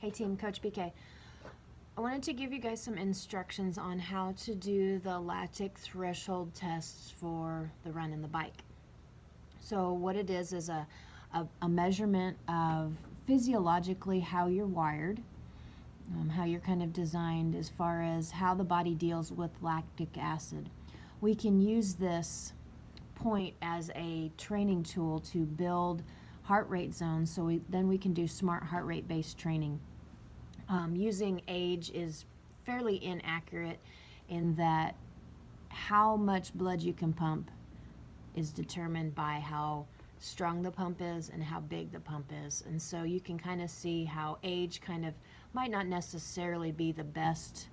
Hey team, Coach BK. I wanted to give you guys some instructions on how to do the lactic threshold tests for the run and the bike. So what it is a measurement of physiologically how you're wired, how you're kind of designed as far as how the body deals with lactic acid. We can use this point as a training tool to build heart rate zones, so then we can do smart heart rate based training. Using age is fairly inaccurate in that how much blood you can pump is determined by how strong the pump is and how big the pump is. And so you can kind of see how age kind of might not necessarily be the best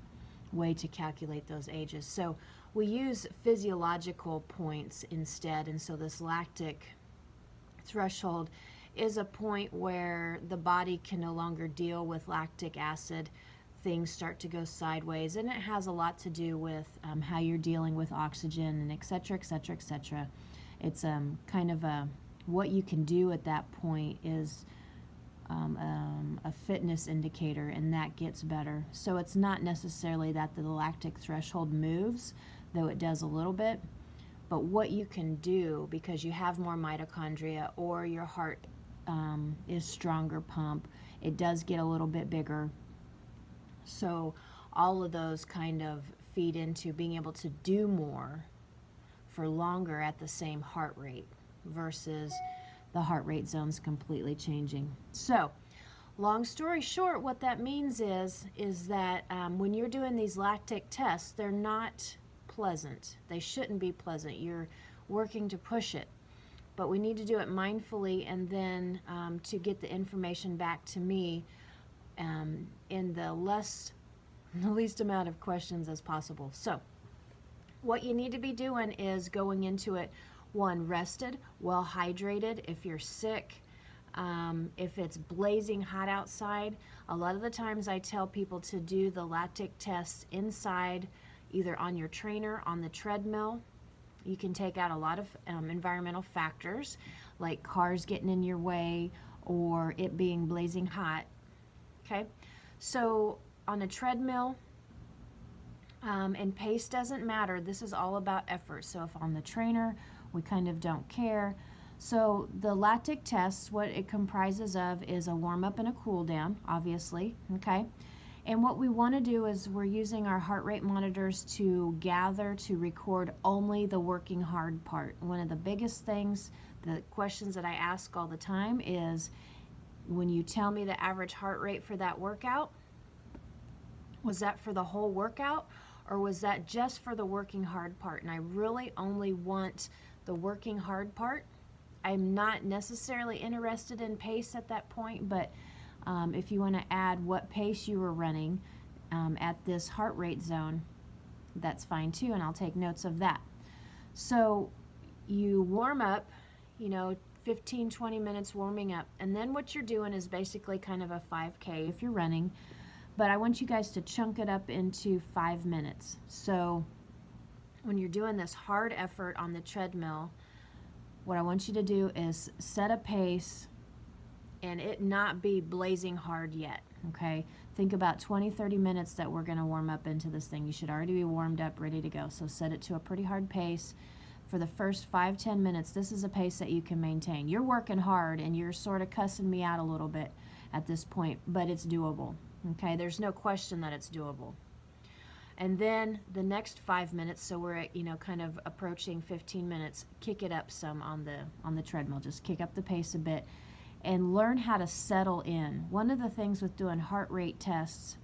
way to calculate those ages. So we use physiological points instead. And so this lactic threshold is a point where the body can no longer deal with lactic acid. Things start to go sideways, and it has a lot to do with how you're dealing with oxygen and et cetera, et cetera, et cetera. It's kind of what you can do at that point is a fitness indicator, and that gets better. So it's not necessarily that the lactic threshold moves, though it does a little bit, but what you can do because you have more mitochondria or your heart is stronger pump, it does get a little bit bigger. So all of those kind of feed into being able to do more for longer at the same heart rate versus the heart rate zones completely changing. So long story short, what that means is that when you're doing these lactic tests, they're not pleasant. They shouldn't be pleasant. You're working to push it. But we need to do it mindfully, and then to get the information back to me in the least amount of questions as possible. So what you need to be doing is going into it, one, rested, well hydrated. If you're sick, if it's blazing hot outside, a lot of the times I tell people to do the lactic tests inside, either on your trainer, on the treadmill. You can take out a lot of environmental factors like cars getting in your way or it being blazing hot. Okay, so on a treadmill, and pace doesn't matter. This is all about effort. So if on the trainer, we kind of don't care. So the lactic tests, what it comprises of is a warm up and a cool down, obviously. Okay. And what we want to do is we're using our heart rate monitors to gather, to record only the working hard part. One of the biggest things, the questions that I ask all the time is, when you tell me the average heart rate for that workout, was that for the whole workout or was that just for the working hard part? And I really only want the working hard part. I'm not necessarily interested in pace at that point, but if you want to add what pace you were running at this heart rate zone, that's fine too, and I'll take notes of that. So you warm up, 15-20 minutes warming up, and then what you're doing is basically kind of a 5K if you're running, but I want you guys to chunk it up into 5 minutes. So when you're doing this hard effort on the treadmill, what I want you to do is set a pace and it not be blazing hard yet. Okay, think about 20-30 minutes that we're going to warm up into this thing. You should already be warmed up, ready to go. So set it to a pretty hard pace for the first 5-10 minutes. This is a pace that you can maintain. You're working hard and you're sort of cussing me out a little bit at this point, but it's doable. Okay, there's no question that it's doable. And then the next 5 minutes, so we're at kind of approaching 15 minutes, kick it up some on the treadmill. Just kick up the pace a bit and learn how to settle in. One of the things with doing heart rate tests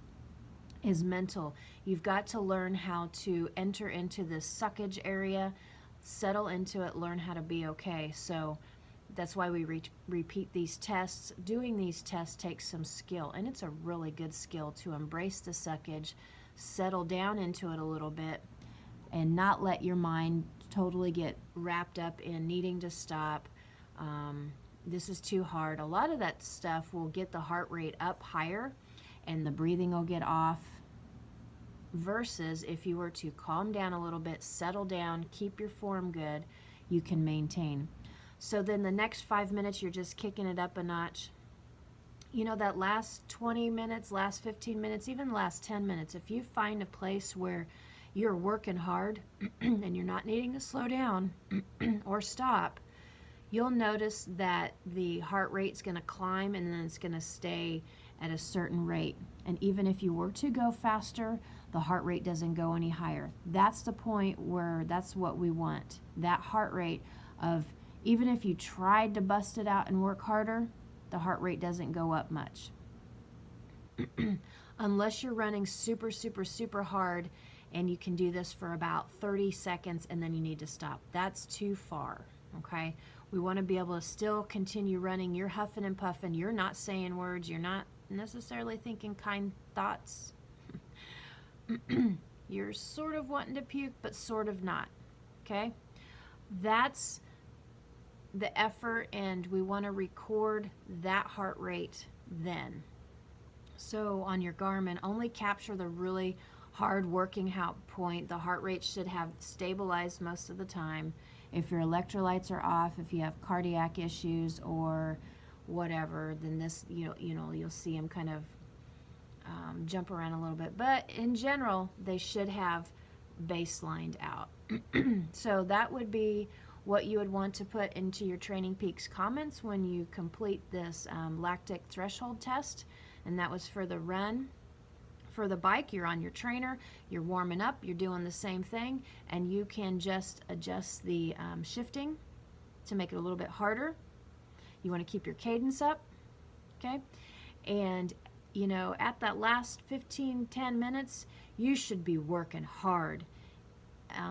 is mental. You've got to learn how to enter into this suckage area, settle into it, learn how to be okay. So that's why we repeat these tests. Doing these tests takes some skill, and it's a really good skill to embrace the suckage, settle down into it a little bit, and not let your mind totally get wrapped up in needing to stop. This is too hard. A lot of that stuff will get the heart rate up higher and the breathing will get off, versus if you were to calm down a little bit, settle down, keep your form good, you can maintain. So then the next 5 minutes, you're just kicking it up a notch. you know, that last 20 minutes, last 15 minutes, even last 10 minutes, if you find a place where you're working hard and you're not needing to slow down or stop, you'll notice that the heart rate's going to climb and then it's going to stay at a certain rate. And even if you were to go faster, the heart rate doesn't go any higher. That's the point where that's what we want. That heart rate of, even if you tried to bust it out and work harder, the heart rate doesn't go up much. Unless you're running super, super, super hard and you can do this for about 30 seconds and then you need to stop. That's too far, okay? We want to be able to still continue running. You're huffing and puffing. You're not saying words. You're not necessarily thinking kind thoughts. You're sort of wanting to puke, but sort of not, okay? That's the effort, and we want to record that heart rate then. So on your Garmin, only capture the really hard working out point. The heart rate should have stabilized most of the time. If your electrolytes are off, if you have cardiac issues or whatever, then this, you'll see them kind of jump around a little bit. But in general, they should have baselined out. So that would be what you would want to put into your Training Peaks comments when you complete this lactic threshold test. And that was for the run. For the bike, you're on your trainer, you're warming up, you're doing the same thing, and you can just adjust the shifting to make it a little bit harder. You want to keep your cadence up, okay? And at that last 10 minutes, you should be working hard.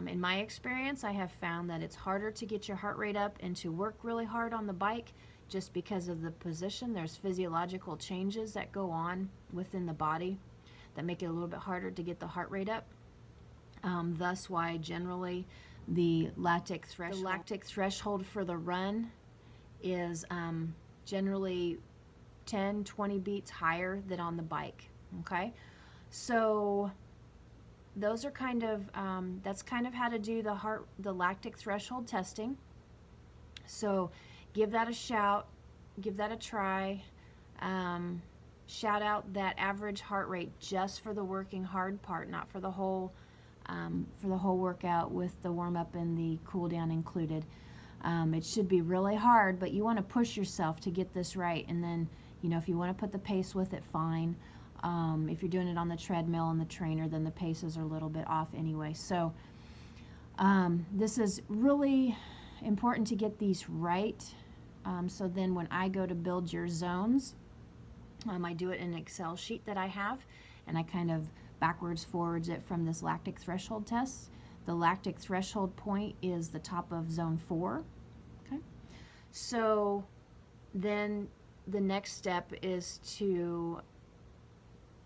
In my experience, I have found that it's harder to get your heart rate up and to work really hard on the bike just because of the position. There's physiological changes that go on within the body that make it a little bit harder to get the heart rate up. Thus why generally the lactic threshold for the run is generally 10-20 beats higher than on the bike, okay? So those are kind of, that's kind of how to do the lactic threshold testing. So give that a shout, give that a try. Shout out that average heart rate just for the working hard part, not for the whole workout with the warm up and the cool down included. It should be really hard, but you want to push yourself to get this right. And then, if you want to put the pace with it, fine. If you're doing it on the treadmill and the trainer, then the paces are a little bit off anyway. So this is really important to get these right. So then when I go to build your zones, I do it in an Excel sheet that I have, and I kind of backwards forwards it from this lactic threshold test. The lactic threshold point is the top of zone 4. Okay, so then the next step is to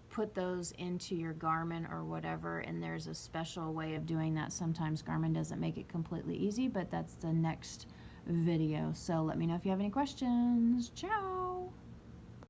put those into your Garmin or whatever, and there's a special way of doing that. Sometimes Garmin doesn't make it completely easy, but that's the next video. So let me know if you have any questions. Ciao.